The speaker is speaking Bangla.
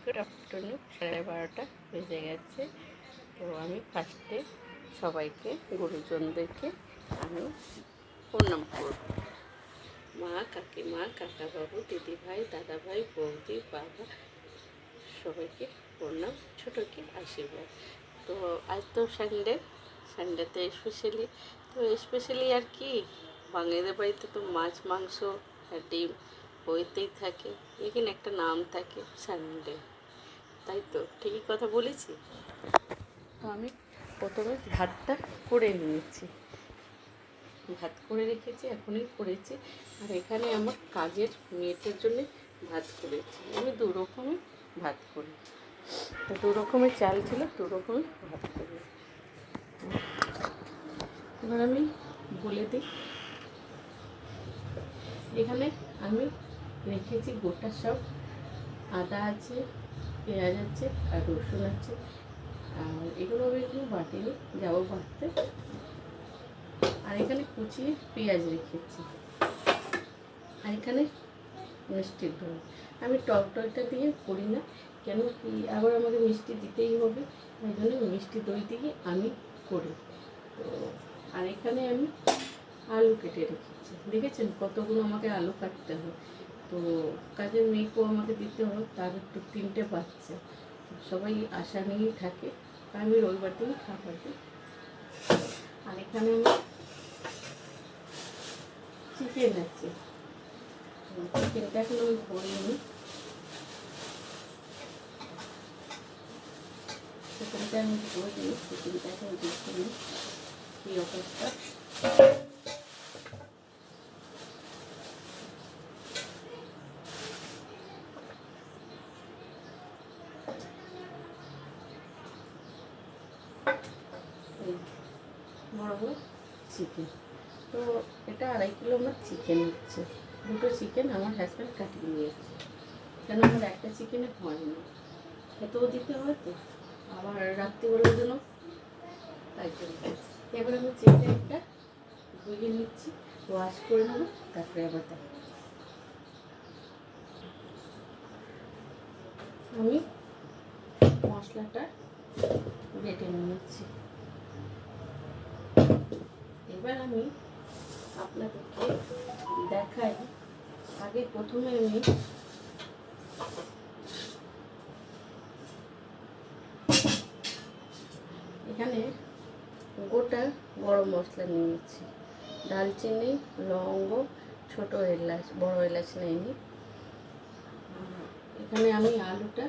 গুড আফটারনুন, 12:30 বেজে গেছে। তো আমি ফার্স্টে সবাইকে গুরুজনদেরকে আমি প্রণাম করব। মা, কাকিমা, কাকাবাবু, দিদিভাই, দাদাভাই, বৌদি, বাবা, সবাইকে প্রণাম, ছোটোকে আশীর্বাদ। তো আজ তো সানডেতে স্পেশালি আর কি, বাঙালিদের বাড়িতে তো মাছ, মাংস আর ডিম হইতেই থাকে, লেকিন একটা নাম থাকে সানডে। তাই তো ঠিকই কথা বলেছি। তো আমি প্রথমে ভাতটা করে নিয়েছি, ভাত করে রেখেছি, এখনই করেছি। আর এখানে আমার কাজের মেয়েটার জন্য ভাত করেছি। আমি দু রকমের ভাত করি, তো দু রকমের চাল ছিল, দু রকমের ভাত করি। এবার আমি বলে দিই, এখানে আমি রেখেছি গোটা সব, আদা আছে, পেঁয়াজ আছে আর রসুন আছে। আর এগুলো আমি একটু বাটিনি, যাবো বাটতে। আর এখানে কুচিয়ে পেঁয়াজ রেখেছি। আর এখানে মিষ্টির দই। আমি টক দইটা দিয়ে করি না, কেন কি আবার আমাকে মিষ্টি দিতেই হবে, ওই জন্য মিষ্টি দই দিয়ে আমি করি। তো আর এখানে আমি আলু কেটে রেখেছি। দেখেছেন কতগুলো আমাকে আলু কাটতে হয়। তো কাজের মেয়েকেও আমাকে দিতে হয়, তার একটু 3টে বাচ্চা, সবাই আশা নিয়েই থাকে। আমি রবিবার দিন খাবার দিই। আর এখানে আমি চিকেন আছে, চিকেনটা এখন আমি ভরিনি। চিকেনটা আমি ভরিনি, চিকেনটা এখন দেখিনি কী অবস্থা। বড় বড় চিকেন, তো এটা 2.5 কিলো আমার চিকেন হচ্ছে। দুটো চিকেন আমার হাজব্যান্ড কাটিয়ে নিয়েছে, কেন আমার একটা চিকেনে হয়নি, খেতেও দিতে হয় তো, আবার রাত্রিবেলার জন্য, তাই জন্য। এবার আমি চিকেনটা ধুয়ে নিচ্ছি, ওয়াশ করে নেবো, তারপরে আবার দেখ। আমি মশলাটা বেটে নিচ্ছি। এবার আমি আপনাদেরকে দেখাই, আগে প্রথমে আমি এখানে গোটা গরম মশলা নিয়েছি, দালচিনি, লবঙ্গ, ছোটো এলাচ, বড় এলাচ নেয়নি। এখানে আমি আলুটা